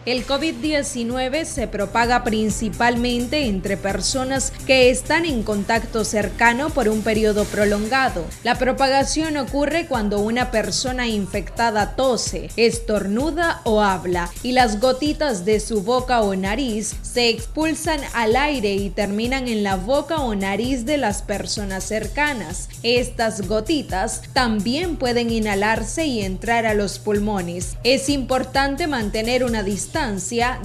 El COVID-19 se propaga principalmente entre personas que están en contacto cercano por un periodo prolongado. La propagación ocurre cuando una persona infectada tose, estornuda o habla, y las gotitas de su boca o nariz se expulsan al aire y terminan en la boca o nariz de las personas cercanas. Estas gotitas también pueden inhalarse y entrar a los pulmones. Es importante mantener una distancia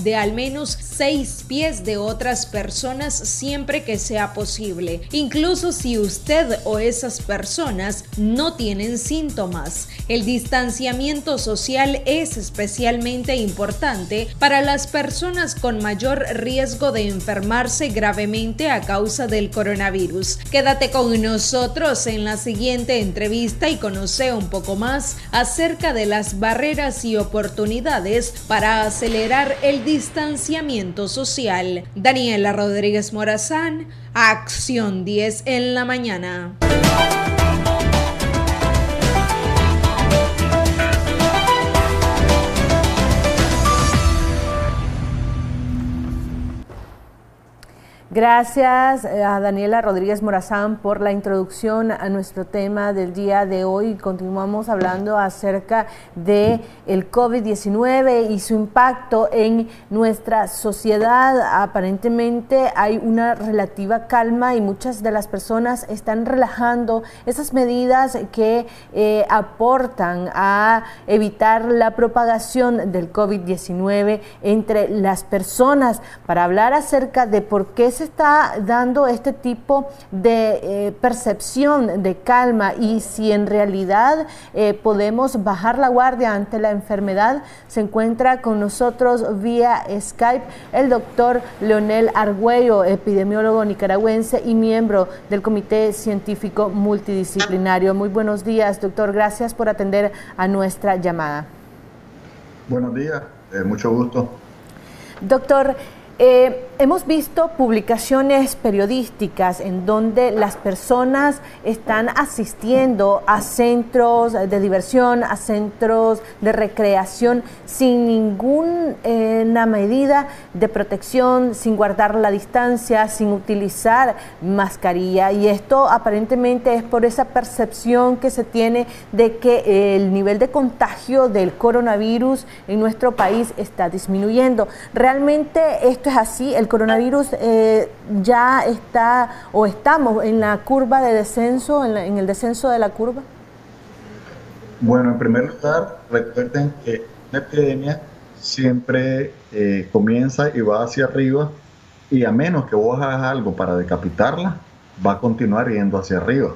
de al menos 6 pies de otras personas siempre que sea posible, incluso si usted o esas personas no tienen síntomas. El distanciamiento social es especialmente importante para las personas con mayor riesgo de enfermarse gravemente a causa del coronavirus. Quédate con nosotros en la siguiente entrevista y conoce un poco más acerca de las barreras y oportunidades para acelerar el distanciamiento social. Daniela Rodríguez Morazán, Acción 10 en la mañana. Gracias a Daniela Rodríguez Morazán por la introducción a nuestro tema del día de hoy. Continuamos hablando acerca de el COVID-19 y su impacto en nuestra sociedad. Aparentemente hay una relativa calma y muchas de las personas están relajando esas medidas que aportan a evitar la propagación del COVID-19 entre las personas. Para hablar acerca de por qué se está dando este tipo de percepción de calma y si en realidad podemos bajar la guardia ante la enfermedad, se encuentra con nosotros vía Skype el doctor Leonel Argüello, epidemiólogo nicaragüense y miembro del Comité Científico Multidisciplinario. Muy buenos días, doctor. Gracias por atender a nuestra llamada. Buenos días, mucho gusto. Doctor, hemos visto publicaciones periodísticas en donde las personas están asistiendo a centros de diversión, a centros de recreación sin ninguna medida de protección, sin guardar la distancia, sin utilizar mascarilla, y esto aparentemente es por esa percepción que se tiene de que el nivel de contagio del coronavirus en nuestro país está disminuyendo. ¿Realmente esto es así? ¿El coronavirus ya está o estamos en la curva de descenso, en el descenso de la curva? Bueno, en primer lugar, recuerden que una epidemia siempre comienza y va hacia arriba, y a menos que vos hagas algo para decapitarla, va a continuar yendo hacia arriba.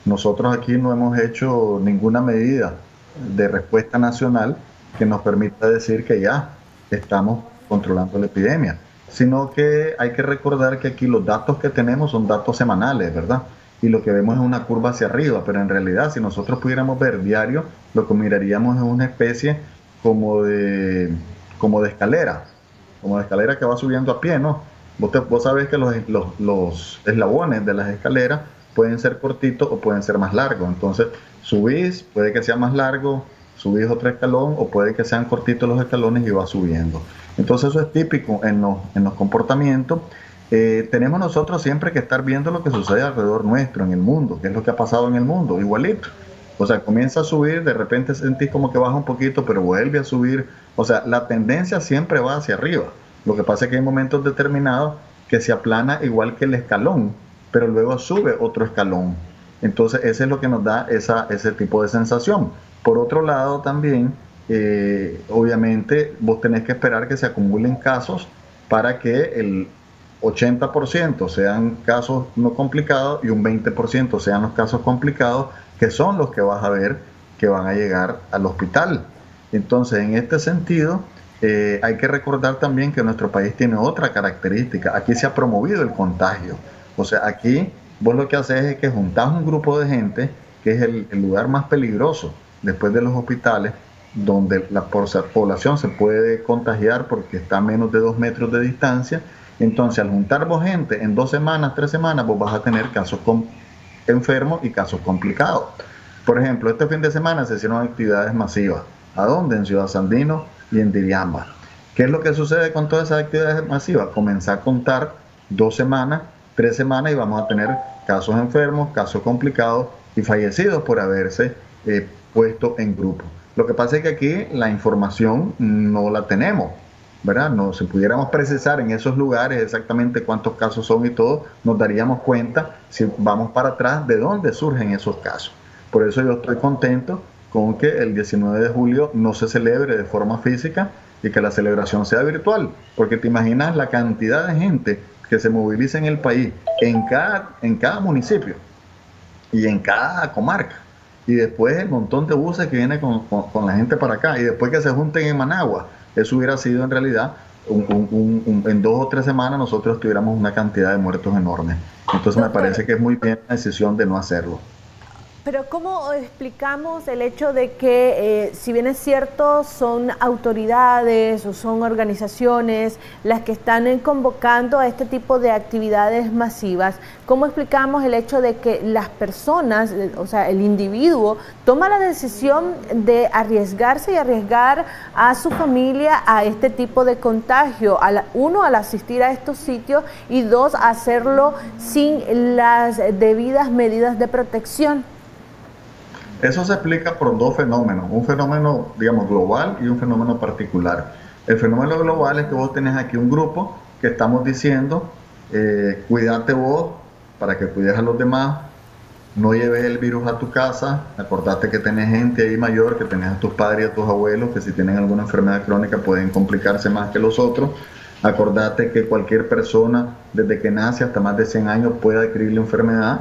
Nosotros aquí no hemos hecho ninguna medida de respuesta nacional que nos permita decir que ya estamos controlando la epidemia, sino que hay que recordar que aquí los datos que tenemos son datos semanales, ¿verdad? Y lo que vemos es una curva hacia arriba, pero en realidad si nosotros pudiéramos ver diario, lo que miraríamos es una especie como de escalera, que va subiendo a pie, ¿no? Vos sabés que los eslabones de las escaleras pueden ser cortitos o pueden ser más largos, entonces subís, puede que sea más largo, subís otro escalón, o puede que sean cortitos los escalones y va subiendo. Entonces eso es típico en los comportamientos. Tenemos nosotros siempre que estar viendo lo que sucede alrededor nuestro, en el mundo, qué es lo que ha pasado en el mundo, igualito. O sea, comienza a subir, de repente sentís como que baja un poquito, pero vuelve a subir. O sea, la tendencia siempre va hacia arriba. Lo que pasa es que hay momentos determinados que se aplana igual que el escalón, pero luego sube otro escalón. Entonces ese es lo que nos da ese tipo de sensación. Por otro lado también, obviamente vos tenés que esperar que se acumulen casos para que el 80% sean casos no complicados y un 20% sean los casos complicados, que son los que vas a ver que van a llegar al hospital. Entonces, en este sentido, hay que recordar también que nuestro país tiene otra característica. Aquí se ha promovido el contagio. O sea, aquí vos lo que haces es que juntás un grupo de gente, que es el lugar más peligroso después de los hospitales, donde la población se puede contagiar porque está a menos de 2 metros de distancia. Entonces, al juntar vos gente en 2 semanas, 3 semanas, vos vas a tener casos enfermos y casos complicados. Por ejemplo, este fin de semana se hicieron actividades masivas. ¿A dónde? En Ciudad Sandino y en Diriamba. ¿Qué es lo que sucede con todas esas actividades masivas? Comenzar a contar 2 semanas, 3 semanas y vamos a tener casos enfermos, casos complicados y fallecidos por haberse puesto en grupo. Lo que pasa es que aquí la información no la tenemos, ¿verdad? No, si pudiéramos precisar en esos lugares exactamente cuántos casos son y todo, nos daríamos cuenta, si vamos para atrás, de dónde surgen esos casos. Por eso yo estoy contento con que el 19 de julio no se celebre de forma física y que la celebración sea virtual, porque te imaginas la cantidad de gente que se moviliza en el país, en cada municipio y en cada comarca, y después el montón de buses que vienen con la gente para acá, y después que se junten en Managua. Eso hubiera sido en realidad, en 2 o 3 semanas nosotros tuviéramos una cantidad de muertos enorme. Entonces me parece que es muy bien la decisión de no hacerlo. Pero ¿cómo explicamos el hecho de que, si bien es cierto, son autoridades o son organizaciones las que están convocando a este tipo de actividades masivas, cómo explicamos el hecho de que las personas, o sea, el individuo, toma la decisión de arriesgarse y arriesgar a su familia a este tipo de contagio? Uno, al asistir a estos sitios, y 2, hacerlo sin las debidas medidas de protección. Eso se explica por 2 fenómenos, un fenómeno, digamos, global y un fenómeno particular. El fenómeno global es que vos tenés aquí un grupo que estamos diciendo, cuídate vos para que cuides a los demás, no lleves el virus a tu casa, acordate que tenés gente ahí mayor, que tenés a tus padres y a tus abuelos, que si tienen alguna enfermedad crónica pueden complicarse más que los otros. Acordate que cualquier persona, desde que nace hasta más de 100 años, puede adquirir la enfermedad.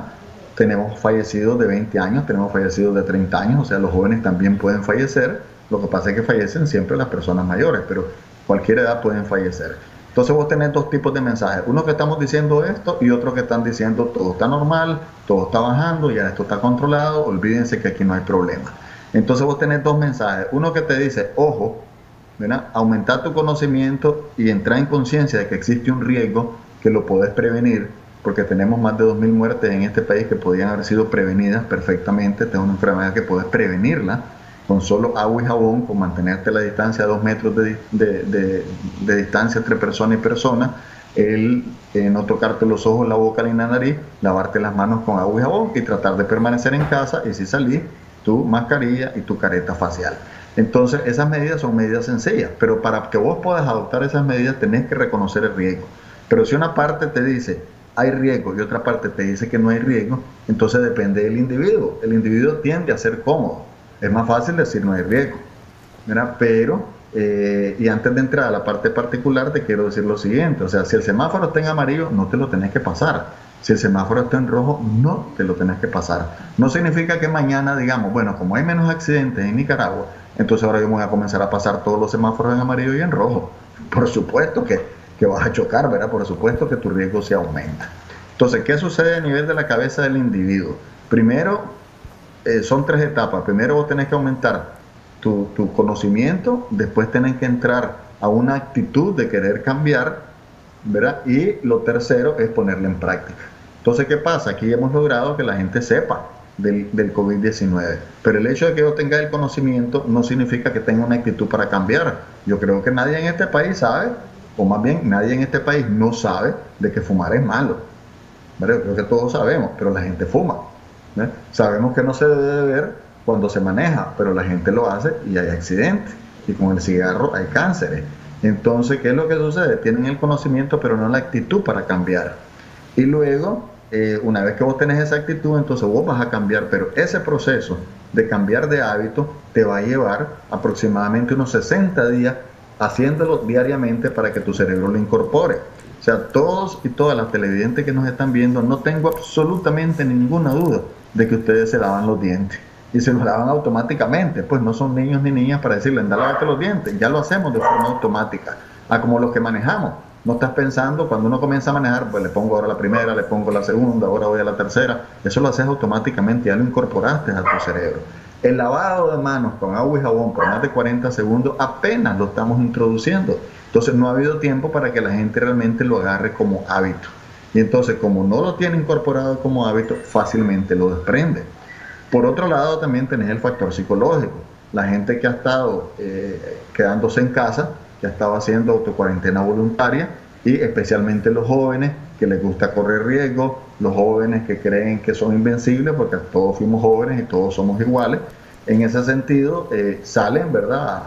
Tenemos fallecidos de 20 años, tenemos fallecidos de 30 años, o sea, los jóvenes también pueden fallecer. Lo que pasa es que fallecen siempre las personas mayores, pero cualquier edad pueden fallecer. Entonces vos tenés 2 tipos de mensajes, uno que estamos diciendo esto y otro que están diciendo todo está normal, todo está bajando, ya esto está controlado, olvídense que aquí no hay problema. Entonces vos tenés 2 mensajes, uno que te dice, ojo, ¿verdad? Aumentar tu conocimiento y entrar en conciencia de que existe un riesgo que lo podés prevenir, porque tenemos más de 2.000 muertes en este país que podían haber sido prevenidas perfectamente. Esta es una enfermedad que puedes prevenirla con solo agua y jabón, con mantenerte la distancia a 2 metros de distancia entre persona y persona, no tocarte los ojos, la boca ni la nariz, lavarte las manos con agua y jabón y tratar de permanecer en casa, y si salís, tu mascarilla y tu careta facial. Entonces esas medidas son medidas sencillas, pero para que vos puedas adoptar esas medidas tenés que reconocer el riesgo. Pero si una parte te dice hay riesgo y otra parte te dice que no hay riesgo, entonces depende del individuo. El individuo tiende a ser cómodo. Es más fácil decir no hay riesgo, ¿verdad? Pero, y antes de entrar a la parte particular, te quiero decir lo siguiente. O sea, si el semáforo está en amarillo, no te lo tenés que pasar. Si el semáforo está en rojo, no te lo tenés que pasar. No significa que mañana digamos, bueno, como hay menos accidentes en Nicaragua, entonces ahora yo voy a comenzar a pasar todos los semáforos en amarillo y en rojo. Por supuesto que vas a chocar, ¿verdad? Por supuesto que tu riesgo se aumenta. Entonces, ¿qué sucede a nivel de la cabeza del individuo? Primero, son 3 etapas. Primero vos tenés que aumentar tu conocimiento, después tenés que entrar a una actitud de querer cambiar, ¿verdad? Y lo tercero es ponerla en práctica. Entonces, ¿qué pasa? Aquí hemos logrado que la gente sepa del COVID-19, pero el hecho de que yo tenga el conocimiento no significa que tenga una actitud para cambiar. Yo creo que nadie en este país sabe, o más bien nadie en este país no sabe de que fumar es malo, ¿verdad? Yo creo que todos sabemos, pero la gente fuma, ¿verdad? Sabemos que no se debe beber cuando se maneja, pero la gente lo hace y hay accidentes, y con el cigarro hay cánceres. Entonces, ¿qué es lo que sucede? Tienen el conocimiento, pero no la actitud para cambiar. Y luego, una vez que vos tenés esa actitud, entonces vos vas a cambiar, pero ese proceso de cambiar de hábito te va a llevar aproximadamente unos 60 días haciéndolo diariamente para que tu cerebro lo incorpore. O sea, todos y todas las televidentes que nos están viendo, no tengo absolutamente ninguna duda de que ustedes se lavan los dientes. Y se los lavan automáticamente, pues no son niños ni niñas para decirle, anda, lávate los dientes. Ya lo hacemos de forma automática. Como los que manejamos. No estás pensando, cuando uno comienza a manejar, pues le pongo ahora la primera, le pongo la segunda, ahora voy a la tercera. Eso lo haces automáticamente, ya lo incorporaste a tu cerebro. El lavado de manos con agua y jabón por más de 40 segundos apenas lo estamos introduciendo. Entonces no ha habido tiempo para que la gente realmente lo agarre como hábito. Y entonces, como no lo tiene incorporado como hábito, fácilmente lo desprende. Por otro lado, también tenés el factor psicológico. La gente que ha estado quedándose en casa, que ha estado haciendo autocuarentena voluntaria, y especialmente los jóvenes que les gusta correr riesgo, los jóvenes que creen que son invencibles, porque todos fuimos jóvenes y todos somos iguales. En ese sentido, salen, ¿verdad?,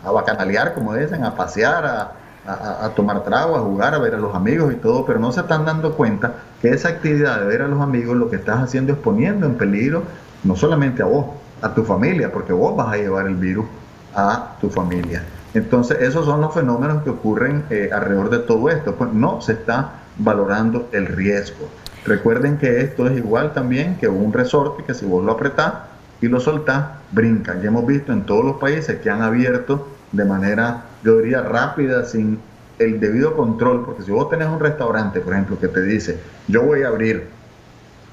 a bacanalear, como dicen, a pasear, a tomar trago, a jugar, a ver a los amigos y todo, pero no se están dando cuenta que esa actividad de ver a los amigos lo que estás haciendo es poniendo en peligro no solamente a vos, a tu familia, porque vos vas a llevar el virus a tu familia. Entonces, esos son los fenómenos que ocurren alrededor de todo esto. Pues no se está valorando el riesgo. Recuerden que esto es igual también que un resorte que si vos lo apretás y lo soltás, brinca. Ya hemos visto en todos los países que han abierto de manera, yo diría, rápida, sin el debido control, porque si vos tenés un restaurante, por ejemplo, que te dice, yo voy a abrir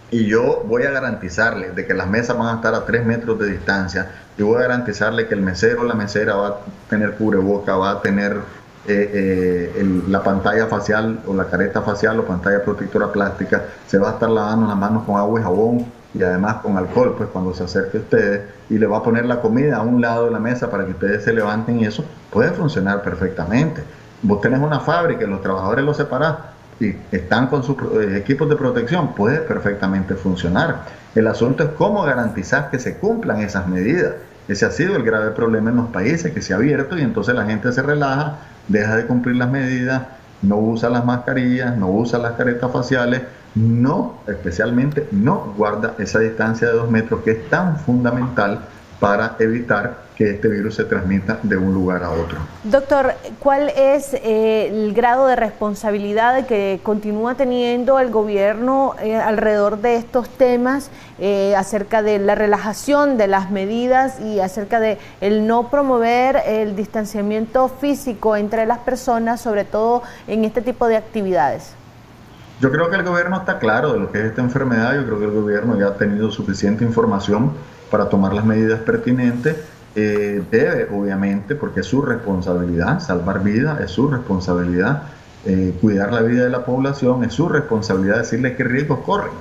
y yo voy a garantizarle de que las mesas van a estar a 3 metros de distancia, y voy a garantizarle que el mesero o la mesera va a tener cubreboca, va a tener la pantalla facial o la careta facial o pantalla protectora plástica, se va a estar lavando las manos con agua y jabón y además con alcohol, pues cuando se acerque a ustedes, y le va a poner la comida a un lado de la mesa para que ustedes se levanten, y eso puede funcionar perfectamente. Vos tenés una fábrica y los trabajadores los separás y están con sus equipos de protección, puede perfectamente funcionar. El asunto es cómo garantizar que se cumplan esas medidas. Ese ha sido el grave problema en los países, que se ha abierto y entonces la gente se relaja, deja de cumplir las medidas, no usa las mascarillas, no usa las caretas faciales, especialmente no guarda esa distancia de 2 metros que es tan fundamental para evitar que este virus se transmita de un lugar a otro. Doctor, ¿cuál es el grado de responsabilidad que continúa teniendo el gobierno alrededor de estos temas, acerca de la relajación de las medidas y acerca de el no promover el distanciamiento físico entre las personas, sobre todo en este tipo de actividades? Yo creo que el gobierno está claro de lo que es esta enfermedad. Yo creo que el gobierno ya ha tenido suficiente información para tomar las medidas pertinentes. Debe, obviamente, porque es su responsabilidad salvar vidas, es su responsabilidad cuidar la vida de la población, es su responsabilidad decirle qué riesgos corren.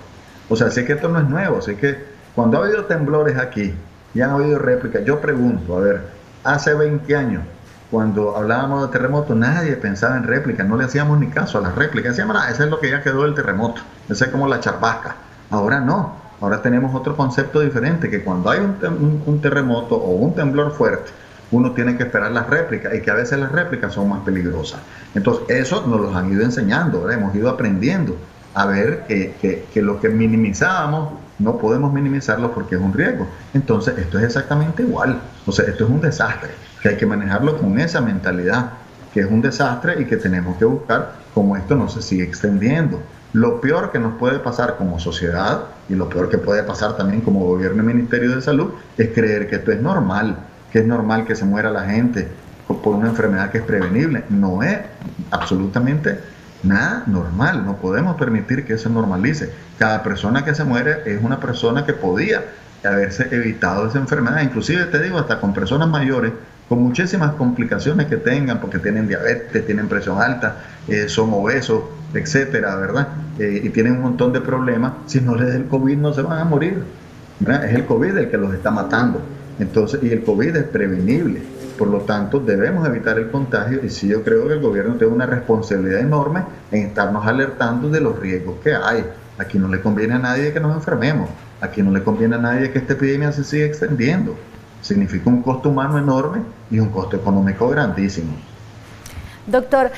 O sea, sé que esto no es nuevo, sé que cuando ha habido temblores aquí y han habido réplicas, yo pregunto, a ver, hace 20 años, cuando hablábamos de terremoto, nadie pensaba en réplicas, no le hacíamos ni caso a las réplicas, decíamos, eso es lo que ya quedó del terremoto, eso es como la charbasca. Ahora no, ahora tenemos otro concepto diferente, que cuando hay un terremoto o un temblor fuerte, uno tiene que esperar las réplicas, y que a veces las réplicas son más peligrosas. Entonces eso nos lo han ido enseñando, ¿verdad? Hemos ido aprendiendo a ver que lo que minimizábamos no podemos minimizarlo porque es un riesgo. Entonces esto es exactamente igual, o sea, esto es un desastre, que hay que manejarlo con esa mentalidad, que es un desastre y que tenemos que buscar cómo esto no se sigue extendiendo. Lo peor que nos puede pasar como sociedad, y lo peor que puede pasar también como gobierno y Ministerio de Salud, es creer que esto es normal, que es normal que se muera la gente por una enfermedad que es prevenible. No es absolutamente nada normal, no podemos permitir que eso se normalice. Cada persona que se muere es una persona que podía haberse evitado esa enfermedad, inclusive te digo, hasta con personas mayores, con muchísimas complicaciones que tengan, porque tienen diabetes, tienen presión alta, son obesos, etcétera, ¿verdad? Y tienen un montón de problemas. Si no les da el COVID no se van a morir, ¿verdad? Es el COVID el que los está matando. Entonces, y el COVID es prevenible. Por lo tanto, debemos evitar el contagio, y sí, yo creo que el gobierno tiene una responsabilidad enorme en estarnos alertando de los riesgos que hay. Aquí no le conviene a nadie que nos enfermemos, aquí no le conviene a nadie que esta epidemia se siga extendiendo. Significa un costo humano enorme y un costo económico grandísimo. Doctor,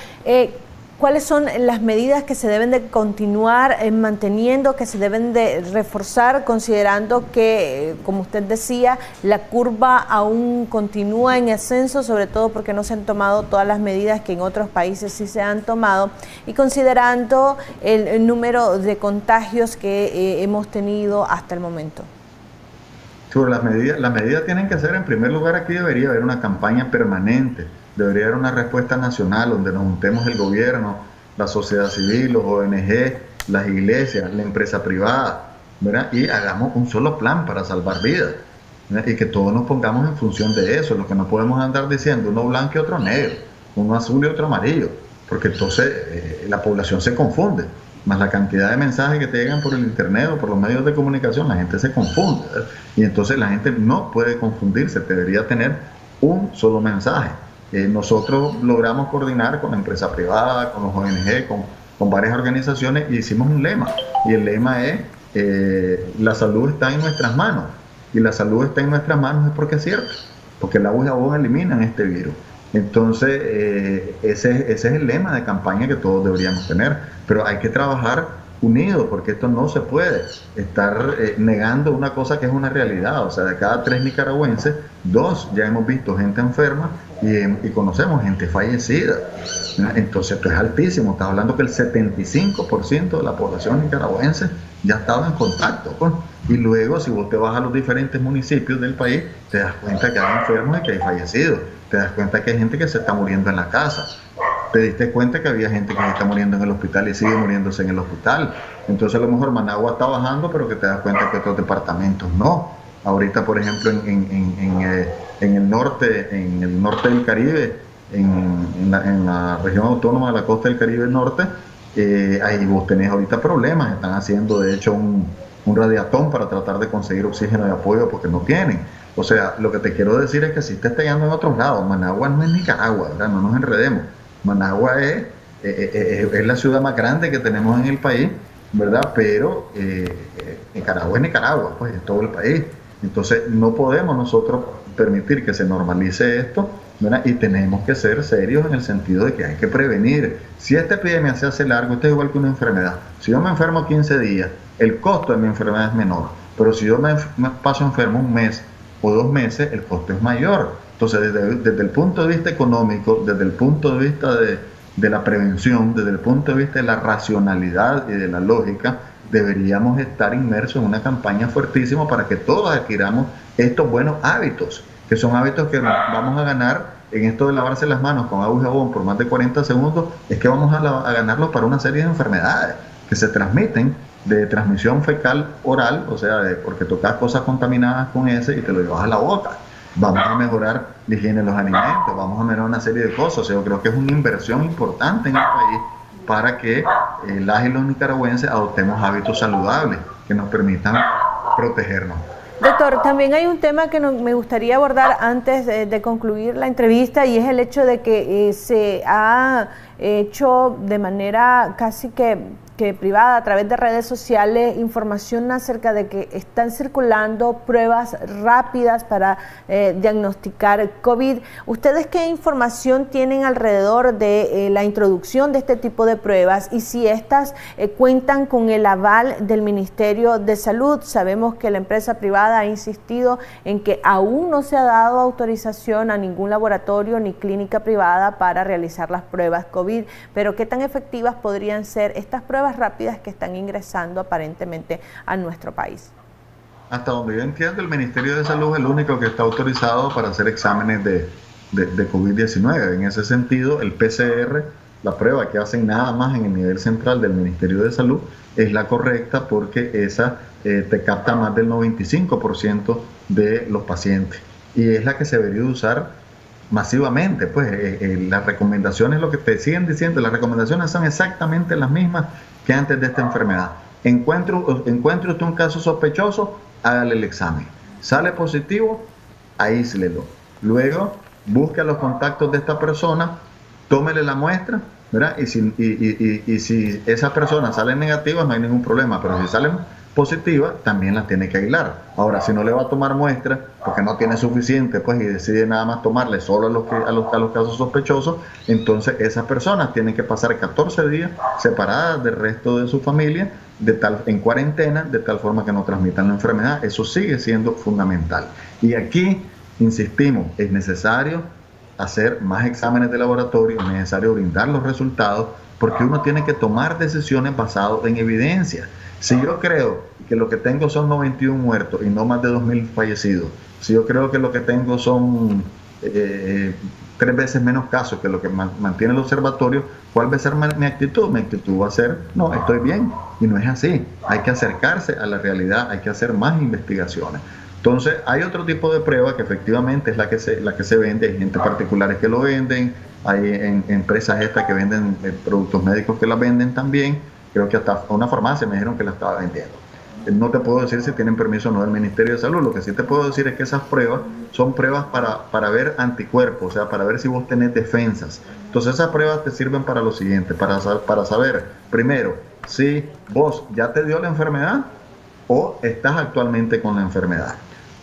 ¿cuáles son las medidas que se deben de continuar manteniendo, que se deben de reforzar, considerando que, como usted decía, la curva aún continúa en ascenso, sobre todo porque no se han tomado todas las medidas que en otros países sí se han tomado, y considerando el número de contagios que hemos tenido hasta el momento? Sobre las medidas tienen que ser, en primer lugar, aquí debería haber una campaña permanente, debería haber una respuesta nacional donde nos juntemos el gobierno, la sociedad civil, los ONG, las iglesias, la empresa privada, ¿verdad? Y hagamos un solo plan para salvar vidas, ¿verdad? Y que todos nos pongamos en función de eso. Lo que no podemos andar diciendo uno blanco y otro negro, uno azul y otro amarillo, porque entonces la población se confunde. Más la cantidad de mensajes que te llegan por el internet o por los medios de comunicación, la gente se confunde, ¿verdad? Y entonces la gente no puede confundirse, debería tener un solo mensaje. nosotros logramos coordinar con la empresa privada, con los ONG, con varias organizaciones y hicimos un lema. Y el lema es, la salud está en nuestras manos. Y la salud está en nuestras manos es porque es cierto, porque el agua y jabón eliminan este virus. Entonces, ese es el lema de campaña que todos deberíamos tener. Pero hay que trabajar unidos, porque esto no se puede estar negando una cosa que es una realidad. O sea, de cada 3 nicaragüenses, 2 ya hemos visto gente enferma y conocemos gente fallecida. Entonces, esto es altísimo. Estás hablando que el 75% de la población nicaragüense ya ha estado en contacto con. Y luego, si vos te vas a los diferentes municipios del país, te das cuenta que hay enfermos y que hay fallecidos. Te das cuenta que hay gente que se está muriendo en la casa. Te diste cuenta que había gente que se está muriendo en el hospital y sigue muriéndose en el hospital. Entonces, a lo mejor Managua está bajando, pero que te das cuenta que otros departamentos no. Ahorita, por ejemplo, en el norte del Caribe, en la región autónoma de la costa del Caribe Norte, ahí vos tenés ahorita problemas. Están haciendo, de hecho, un radiatón para tratar de conseguir oxígeno de apoyo porque no tienen. O sea, lo que te quiero decir es que si te está llegando en otros lados, Managua no es Nicaragua, ¿verdad? No nos enredemos. Managua es la ciudad más grande que tenemos en el país, ¿verdad? Pero Nicaragua es Nicaragua, pues es todo el país. Entonces no podemos nosotros permitir que se normalice esto, ¿verdad? Y tenemos que ser serios en el sentido de que hay que prevenir. Si esta epidemia se hace largo, esto es igual que una enfermedad. Si yo me enfermo 15 días, el costo de mi enfermedad es menor. Pero si yo me paso enfermo un mes o 2 meses, el costo es mayor. Entonces, desde el punto de vista económico, desde el punto de vista de la prevención, desde el punto de vista de la racionalidad y de la lógica, deberíamos estar inmersos en una campaña fuertísima para que todos adquiramos estos buenos hábitos, que son hábitos que vamos a ganar en esto de lavarse las manos con agua y jabón por más de 40 segundos, es que vamos a ganarlos para una serie de enfermedades que se transmiten de transmisión fecal oral, o sea, porque tocas cosas contaminadas con ese y te lo llevas a la boca. Vamos a mejorar la higiene de los alimentos, vamos a mejorar una serie de cosas. O sea, yo creo que es una inversión importante en el país para que las y los nicaragüenses adoptemos hábitos saludables que nos permitan protegernos. Doctor, también hay un tema que me gustaría abordar antes de concluir la entrevista, y es el hecho de que se ha hecho de manera casi que privada, a través de redes sociales, información acerca de que están circulando pruebas rápidas para diagnosticar COVID. ¿Ustedes qué información tienen alrededor de la introducción de este tipo de pruebas y si estas cuentan con el aval del Ministerio de Salud? Sabemos que la empresa privada ha insistido en que aún no se ha dado autorización a ningún laboratorio ni clínica privada para realizar las pruebas COVID, pero ¿qué tan efectivas podrían ser estas pruebas rápidas que están ingresando aparentemente a nuestro país? Hasta donde yo entiendo, el Ministerio de Salud es el único que está autorizado para hacer exámenes de COVID-19. En ese sentido, el PCR, la prueba que hacen nada más en el nivel central del Ministerio de Salud, es la correcta porque esa te capta más del 95% de los pacientes. Y es la que se debería usar masivamente. Pues las recomendaciones, lo que te siguen diciendo, las recomendaciones son exactamente las mismas que antes de esta enfermedad. Encuentre usted un caso sospechoso, hágale el examen. Sale positivo, aíslelo. Luego, busque los contactos de esta persona, tómele la muestra, ¿verdad? Y si esa persona sale negativa, no hay ningún problema, pero si sale positiva, también la tiene que aislar. Ahora, si no le va a tomar muestra porque no tiene suficiente, pues, y decide nada más tomarle solo a los casos sospechosos, entonces esas personas tienen que pasar 14 días separadas del resto de su familia, en cuarentena, de tal forma que no transmitan la enfermedad. Eso sigue siendo fundamental. Y aquí, insistimos, es necesario hacer más exámenes de laboratorio, es necesario brindar los resultados, porque uno tiene que tomar decisiones basadas en evidencia. Si yo creo que lo que tengo son 91 muertos y no más de 2.000 fallecidos, si yo creo que lo que tengo son 3 veces menos casos que lo que mantiene el observatorio, ¿cuál va a ser mi actitud? Mi actitud va a ser, no, estoy bien, y no es así. Hay que acercarse a la realidad, hay que hacer más investigaciones. Entonces, hay otro tipo de prueba que efectivamente es la que se vende, hay gente particulares que lo venden, hay empresas estas que venden productos médicos que la venden también. Creo que hasta una farmacia me dijeron que la estaba vendiendo. no te puedo decir si tienen permiso o no del Ministerio de Salud. Lo que sí te puedo decir es que esas pruebas son pruebas para ver anticuerpos, o sea, para ver si vos tenés defensas. Entonces esas pruebas te sirven para lo siguiente, para saber, primero, si vos ya te dio la enfermedad o estás actualmente con la enfermedad.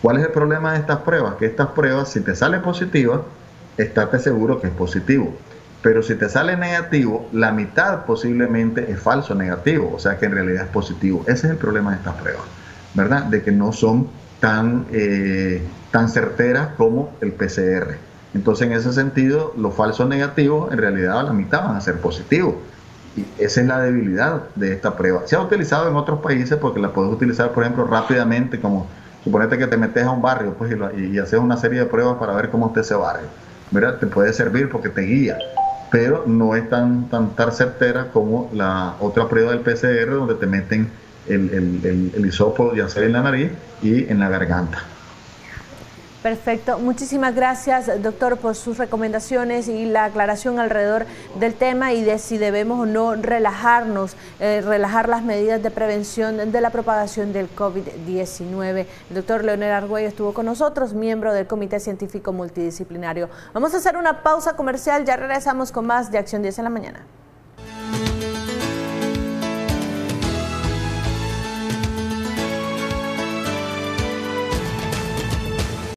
¿Cuál es el problema de estas pruebas? Que estas pruebas, si te sale positiva, estate seguro que es positivo. Pero si te sale negativo, la mitad posiblemente es falso negativo, o sea que en realidad es positivo. Ese es el problema de estas pruebas, ¿verdad? De que no son tan certeras como el PCR. Entonces, en ese sentido, los falsos negativos, en realidad a la mitad van a ser positivos. Y esa es la debilidad de esta prueba. Se ha utilizado en otros países porque la puedes utilizar, por ejemplo, rápidamente, como suponete que te metes a un barrio pues, y haces una serie de pruebas para ver cómo está ese barrio. ¿Verdad? Te puede servir porque te guía, pero no es tan certera como la otra prueba del PCR, donde te meten el hisopo, ya sea en la nariz y en la garganta. Perfecto. Muchísimas gracias, doctor, por sus recomendaciones y la aclaración alrededor del tema y de si debemos o no relajar las medidas de prevención de la propagación del COVID-19. El doctor Leonel Argüello estuvo con nosotros, miembro del Comité Científico Multidisciplinario. Vamos a hacer una pausa comercial, ya regresamos con más de Acción 10 en la mañana.